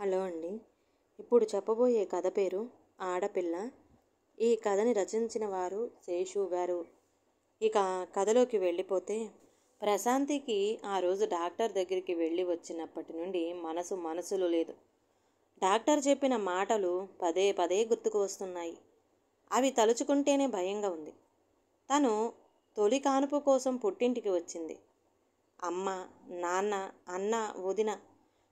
Hello అండి. ఇప్పుడు చెప్పబోయే కథ పేరు ఆడపిల్ల. ఈ కథని రచించిన వారు శేషు గారు. ఇక కథలోకి వెళ్ళిపోతే, ప్రశాంతికి ఆ రోజు డాక్టర్ దగ్గరికి వెళ్ళి వచ్చినప్పటి నుండి మనసులో లేదు. డాక్టర్ చెప్పిన మాటలు పదే పదే గుర్తుకు వస్తున్నాయి. అవి తలుచుకుంటేనే భయంగా ఉంది. తను తొలి కానుపు కోసం పుట్టింటికి వచ్చింది. అమ్మ, నాన్న, అన్న, వదిన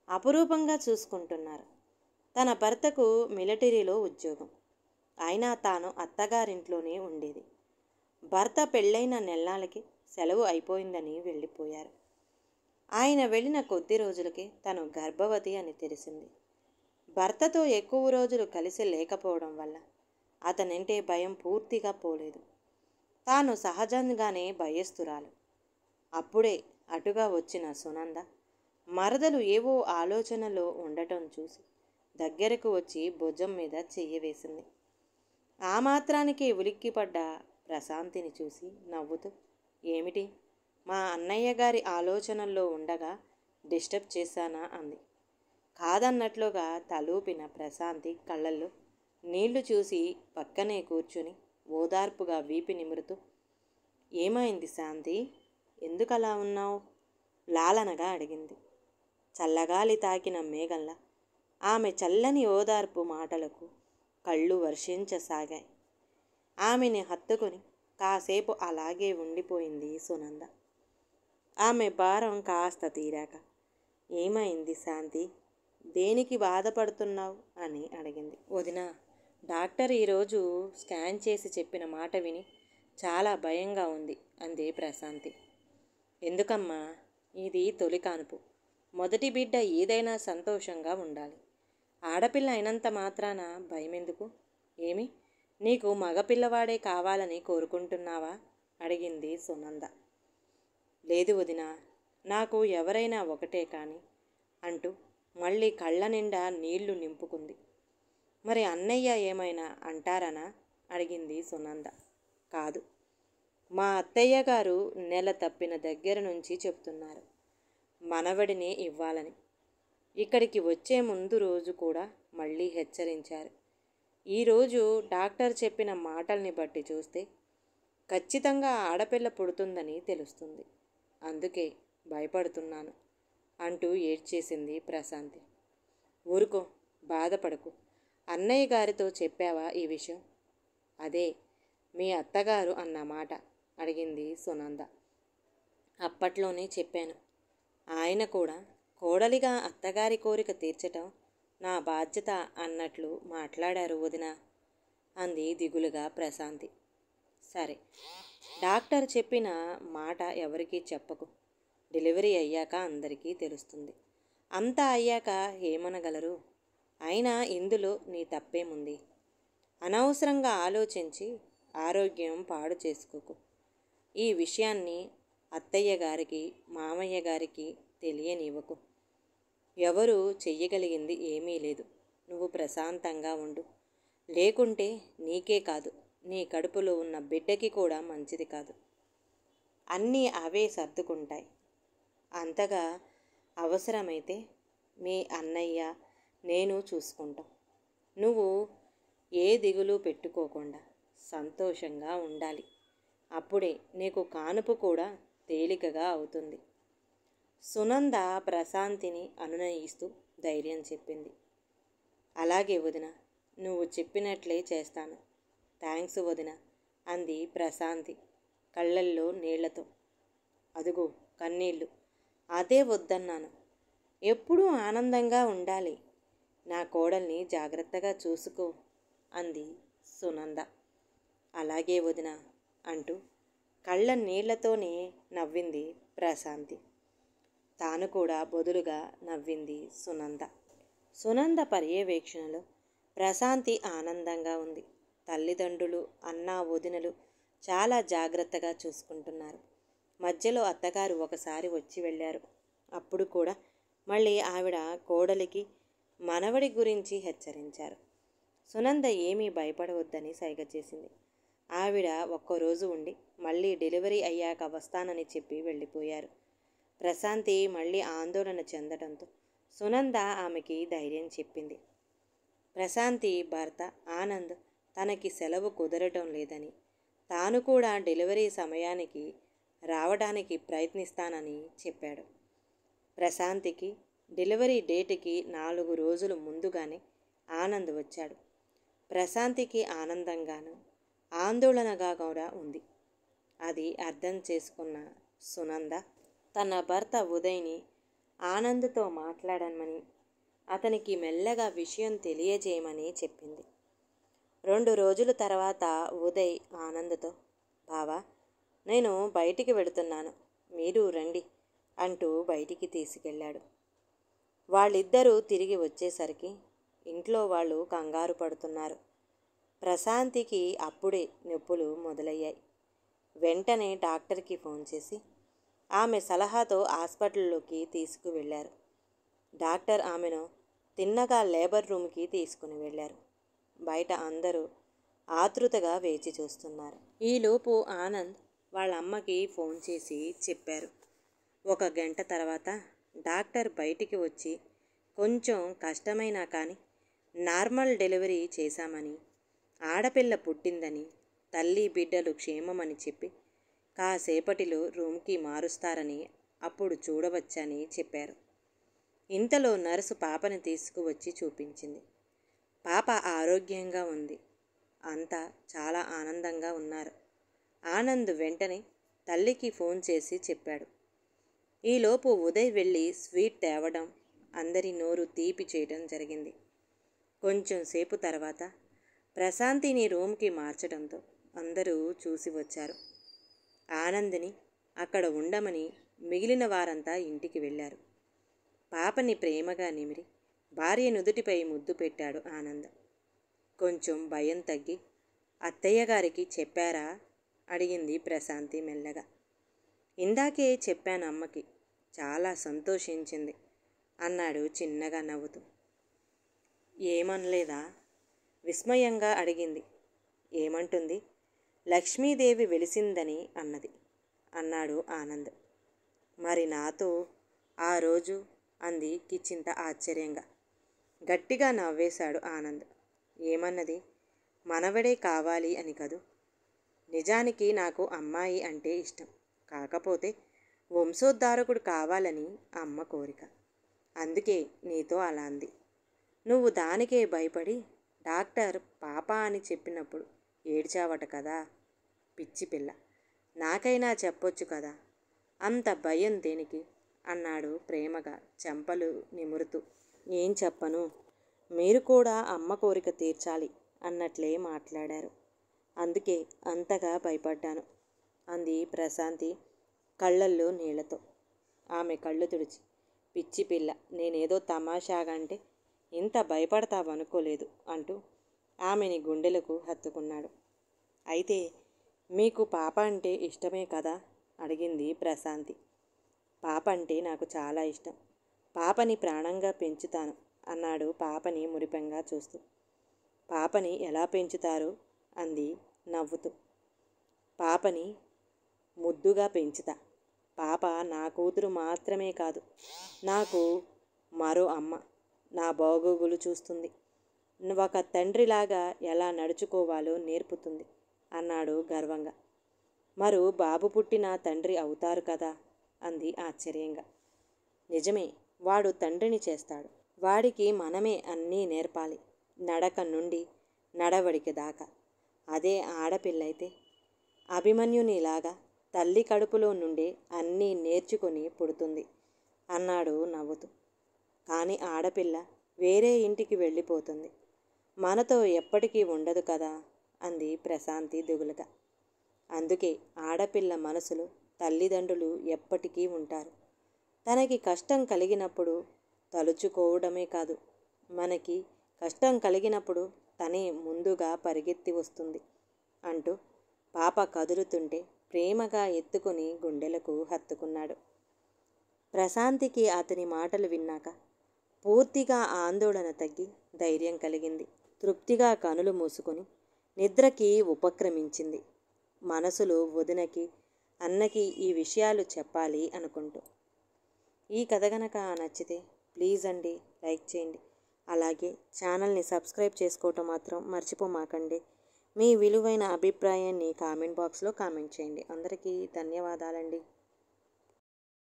అపురూపంగా చూసుకుంటున్నారు. తన భర్తకు మిలిటరీలో ఉద్యోగం. అయినా తాను అత్తగారింట్లోనే ఉండేది. భర్త పెళ్ళైన నెల్లాళ్ళకి సెలవు అయిపోయిందని వెళ్ళిపోయారు. ఆయన వెళ్ళిన కొద్ది రోజులకే తను గర్భవతి అని తెలిసింది. భర్తతో ఎక్కువ రోజులు కలిసి లేకపోవడం వల్ల అతనంటే భయం పూర్తిగా పోలేదు. తాను సహజంగానే భయస్తురాలు. అప్పుడే అటుగా వచ్చిన సునంద మరదలు ఏవో ఆలోచనలో ఉండటం చూసి దగ్గరకు వచ్చి భుజం మీద చెయ్యి వేసింది. ఆ మాత్రానికి ఉలిక్కిపడ్డ ప్రశాంతిని చూసి నవ్వుతూ, ఏమిటి, మా అన్నయ్య గారి ఆలోచనల్లో ఉండగా డిస్టర్బ్ చేశానా అంది. కాదన్నట్లుగా తలూపిన ప్రశాంతి కళ్ళల్లో నీళ్లు చూసి పక్కనే కూర్చుని ఓదార్పుగా వీపి నిమురుతూ, ఏమైంది శాంతి, ఎందుకలా ఉన్నావు లాలనగా అడిగింది. చల్లగాలి తాకిన మేఘంలా ఆమె చల్లని ఓదార్పు మాటలకు కళ్ళు వర్షించసాగాయి. ఆమెని హత్తుకొని కాసేపు అలాగే ఉండిపోయింది సునంద. ఆమె భారం కాస్త తీరాక, ఏమైంది శాంతి, దేనికి బాధపడుతున్నావు అని అడిగింది. వదినా, డాక్టర్ ఈరోజు స్కాన్ చేసి చెప్పిన మాట విని చాలా భయంగా ఉంది అంది ప్రశాంతి. ఎందుకమ్మా, ఇది తొలి కానుపు. మొదటి బిడ్డ ఏదైనా సంతోషంగా ఉండాలి. ఆడపిల్ల అయినంత మాత్రాన భయమెందుకు? ఏమి, నీకు మగపిల్లవాడే కావాలని కోరుకుంటున్నావా అడిగింది సునంద. లేదు వదినా, నాకు ఎవరైనా ఒకటే కానీ అంటూ మళ్ళీ కళ్ళ నిండా నీళ్లు నింపుకుంది. మరి అన్నయ్య ఏమైనా అంటారనా అడిగింది సునంద. కాదు, మా అత్తయ్య గారు నెల తప్పిన దగ్గర నుంచి చెప్తున్నారు మనవడిని ఇవ్వాలని. ఇక్కడికి వచ్చే ముందు రోజు కూడా మళ్ళీ హెచ్చరించారు. ఈరోజు డాక్టర్ చెప్పిన మాటల్ని బట్టి చూస్తే ఖచ్చితంగా ఆడపిల్ల పుడుతుందని తెలుస్తుంది. అందుకే భయపడుతున్నాను అంటూ ఏడ్చేసింది ప్రశాంతి. ఊరుకో, బాధపడకు. అన్నయ్య గారితో చెప్పావా ఈ విషయం? అదే మీ అత్తగారు అన్నమాట అడిగింది సునంద. అప్పట్లోనే చెప్పాను. ఆయన కూడా కోడలిగా అత్తగారి కోరిక తీర్చటం నా బాధ్యత అన్నట్లు మాట్లాడారు వదినా అంది దిగులుగా ప్రశాంతి. సరే, డాక్టర్ చెప్పిన మాట ఎవరికీ చెప్పకు. డెలివరీ అయ్యాక అందరికీ తెలుస్తుంది. అంతా అయ్యాక ఏమనగలరు? అయినా ఇందులో నీ తప్పేముంది? అనవసరంగా ఆలోచించి ఆరోగ్యం పాడు చేసుకోకు. ఈ విషయాన్ని అత్తయ్య గారికి, మామయ్య గారికి తెలియనివ్వకు. ఎవరు చెయ్యగలిగింది ఏమీ లేదు. నువ్వు ప్రశాంతంగా ఉండు. లేకుంటే నీకే కాదు, నీ కడుపులో ఉన్న బిడ్డకి కూడా మంచిది కాదు. అన్నీ అవే సర్దుకుంటాయి. అంతగా అవసరమైతే మీ అన్నయ్య, నేను చూసుకుంటాం. నువ్వు ఏ దిగులు పెట్టుకోకుండా సంతోషంగా ఉండాలి. అప్పుడే నీకు కానుపు కూడా తేలికగా అవుతుంది. సునంద ప్రశాంతిని అనునయిస్తూ ధైర్యం చెప్పింది. అలాగే వదిన, నువ్వు చెప్పినట్లే చేస్తాను. థ్యాంక్స్ వదిన అంది ప్రశాంతి కళ్ళల్లో నీళ్లతో. అదుగో కన్నీళ్ళు. అదే వద్దన్నాను. ఎప్పుడూ ఆనందంగా ఉండాలి. నా కోడల్ని జాగ్రత్తగా చూసుకో అంది సునంద. అలాగే వదిన అంటూ కళ్ళ నీళ్లతోనే నవ్వింది ప్రశాంతి. తాను కూడా బదులుగా నవ్వింది సునంద. సునంద పర్యవేక్షణలో ప్రశాంతి ఆనందంగా ఉంది. తల్లిదండ్రులు, అన్నా వదినలు చాలా జాగ్రత్తగా చూసుకుంటున్నారు. మధ్యలో అత్తగారు ఒకసారి వచ్చి వెళ్ళారు. అప్పుడు కూడా మళ్ళీ ఆవిడ కోడలికి మనవడి గురించి హెచ్చరించారు. సునంద ఏమీ భయపడవద్దని సైగ చేసింది. ఆవిడ ఒక్కరోజు ఉండి మళ్ళీ డెలివరీ అయ్యాక వస్తానని చెప్పి వెళ్ళిపోయారు. ప్రశాంతి మళ్ళీ ఆందోళన చెందడంతో సునంద ఆమెకి ధైర్యం చెప్పింది. ప్రశాంతి భర్త ఆనంద్ తనకి సెలవు కుదరటం లేదని, తాను కూడా డెలివరీ సమయానికి రావడానికి ప్రయత్నిస్తానని చెప్పాడు. ప్రశాంతికి డెలివరీ డేట్కి 4 రోజులు ముందుగానే ఆనంద్ వచ్చాడు. ప్రశాంతికి ఆనందంగాను ఆందోళనగా కూడా ఉంది. అది అర్థం చేసుకున్న సునంద తన భర్త ఉదయ్ని ఆనంద్తో మాట్లాడమని, అతనికి మెల్లగా విషయం తెలియజేయమని చెప్పింది. 2 రోజుల తర్వాత ఉదయ్ ఆనంద్తో, బావా, నేను బయటికి వెళుతున్నాను, మీరు రండి అంటూ బయటికి తీసుకెళ్ళాడు. వాళ్ళిద్దరూ తిరిగి వచ్చేసరికి ఇంట్లో వాళ్ళు కంగారు పడుతున్నారు. ప్రశాంతికి అప్పుడే నొప్పులు మొదలయ్యాయి. వెంటనే డాక్టర్కి ఫోన్ చేసి ఆమె సలహాతో హాస్పిటల్లోకి తీసుకువెళ్ళారు. డాక్టర్ ఆమెను తిన్నగా లేబర్ రూమ్కి తీసుకుని వెళ్ళారు. బయట అందరూ ఆతృతగా వేచి చూస్తున్నారు. ఈలోపు ఆనంద్ వాళ్ళ అమ్మకి ఫోన్ చేసి చెప్పారు. 1 గంట తర్వాత డాక్టర్ బయటికి వచ్చి కొంచెం కష్టమైనా కానీ నార్మల్ డెలివరీ చేశామని, ఆడపిల్ల పుట్టిందని, తల్లి బిడ్డలు క్షేమమని చెప్పి కాసేపటిలో రూమ్కి మారుస్తారని, అప్పుడు చూడవచ్చని చెప్పారు. ఇంతలో నర్సు పాపని తీసుకువచ్చి చూపించింది. పాప ఆరోగ్యంగా ఉంది. అంతా చాలా ఆనందంగా ఉన్నారు. ఆనంద్ వెంటనే తల్లికి ఫోన్ చేసి చెప్పాడు. ఈలోపు ఉదయ్ వెళ్ళి స్వీట్ తేవడం, అందరి నోరు తీపి చేయడం జరిగింది. కొంచెం సేపు తర్వాత ప్రశాంతిని రూమ్కి మార్చడంతో అందరూ చూసి వచ్చారు. ఆనంద్ని అక్కడ ఉండమని మిగిలిన వారంతా ఇంటికి వెళ్ళారు. పాపని ప్రేమగా నిమిరి భార్య నుదుటిపై ముద్దు పెట్టాడు ఆనంద్. కొంచెం భయం తగ్గి, అత్తయ్య గారికి చెప్పారా అడిగింది ప్రశాంతి మెల్లగా. ఇందాకే చెప్పాను అమ్మకి, చాలా సంతోషించింది అన్నాడు చిన్నగా నవ్వుతూ. ఏమనలేదా విస్మయంగా అడిగింది. ఏమంటుంది, లక్ష్మీదేవి వెలిసిందని అన్నది అన్నాడు ఆనంద్. మరి నాతో ఆ రోజు అంది కించిత ఆశ్చర్యంగా. గట్టిగా నవ్వేశాడు ఆనంద్. ఏమన్నది, మనవడే కావాలి అని కదూ. నిజానికి నాకు అమ్మాయి అంటే ఇష్టం, కాకపోతే వంశోద్ధారకుడు కావాలని అమ్మ కోరిక, అందుకే నీతో అలా అంది. నువ్వు దానికే భయపడి డాక్టర్ పాప అని చెప్పినప్పుడు ఏడ్చావట కదా, పిచ్చి పిల్ల, నాకైనా చెప్పొచ్చు కదా, అంత భయం దేనికి అన్నాడు ప్రేమగా చెంపలు నిమురుతూ. ఏం చెప్పను, మీరు కూడా అమ్మ కోరిక తీర్చాలి అన్నట్లే మాట్లాడారు, అందుకే అంతగా భయపడ్డాను అంది ప్రశాంతి కళ్ళల్లో నీళ్లతో. ఆమె కళ్ళు తుడిచి, పిచ్చి పిల్ల, నేనేదో తమాషాగా అంటే ఇంత భయపడతావనుకోలేదు అంటూ ఆమెని గుండెలకు హత్తుకున్నాడు. అయితే మీకు పాప అంటే ఇష్టమే కదా అడిగింది ప్రశాంతి. పాప అంటే నాకు చాలా ఇష్టం, పాపని ప్రాణంగా పెంచుతాను అన్నాడు పాపని మురిపెంగా చూస్తూ. పాపని ఎలా పెంచుతారు అంది నవ్వుతూ. పాపని ముద్దుగా పెంచుతా. పాప నా కూతురు మాత్రమే కాదు, నాకు మరో అమ్మ, నా బాగోగులు చూస్తుంది, ఒక తండ్రిలాగా ఎలా నడుచుకోవాలో నేర్పుతుంది అన్నాడు గర్వంగా. మరో బాబు పుట్టిన తండ్రి అవుతారు కదా అంది ఆశ్చర్యంగా. నిజమే, వాడు తండ్రిని చేస్తాడు, వాడికి మనమే అన్నీ నేర్పాలి, నడక నుండి నడవడికి దాకా. అదే ఆడపిల్లైతే అభిమన్యునిలాగా తల్లి కడుపులో నుండే అన్నీ నేర్చుకొని పుడుతుంది అన్నాడు నవ్వుతూ. కానీ ఆడపిల్ల వేరే ఇంటికి వెళ్ళిపోతుంది, మనతో ఎప్పటికీ ఉండదు కదా అంది ప్రశాంతి దిగులుగా. అందుకే ఆడపిల్ల మనసులో తల్లిదండ్రులు ఎప్పటికీ ఉంటారు. తనకి కష్టం కలిగినప్పుడు తలుచుకోవడమే కాదు, మనకి కష్టం కలిగినప్పుడు తనే ముందుగా పరిగెత్తి వస్తుంది అంటూ పాప కదులుతుంటే ప్రేమగా ఎత్తుకొని గుండెలకు హత్తుకున్నాడు. ప్రశాంతికి అతని మాటలు విన్నాక పూర్తిగా ఆందోళన తగ్గి ధైర్యం కలిగింది. తృప్తిగా కనులు మూసుకొని నిద్రకి ఉపక్రమించింది, మనసులో వదినకి అన్నకి ఈ విషయాలు చెప్పాలి అనుకుంటూ. ఈ కథ గనక నచ్చితే ప్లీజ్ అండి లైక్ చేయండి. అలాగే ఛానల్ని సబ్స్క్రైబ్ చేసుకోవటం మాత్రం మర్చిపోమాకండి. మీ విలువైన అభిప్రాయాన్ని కామెంట్ బాక్స్లో కామెంట్ చేయండి. అందరికీ ధన్యవాదాలండి.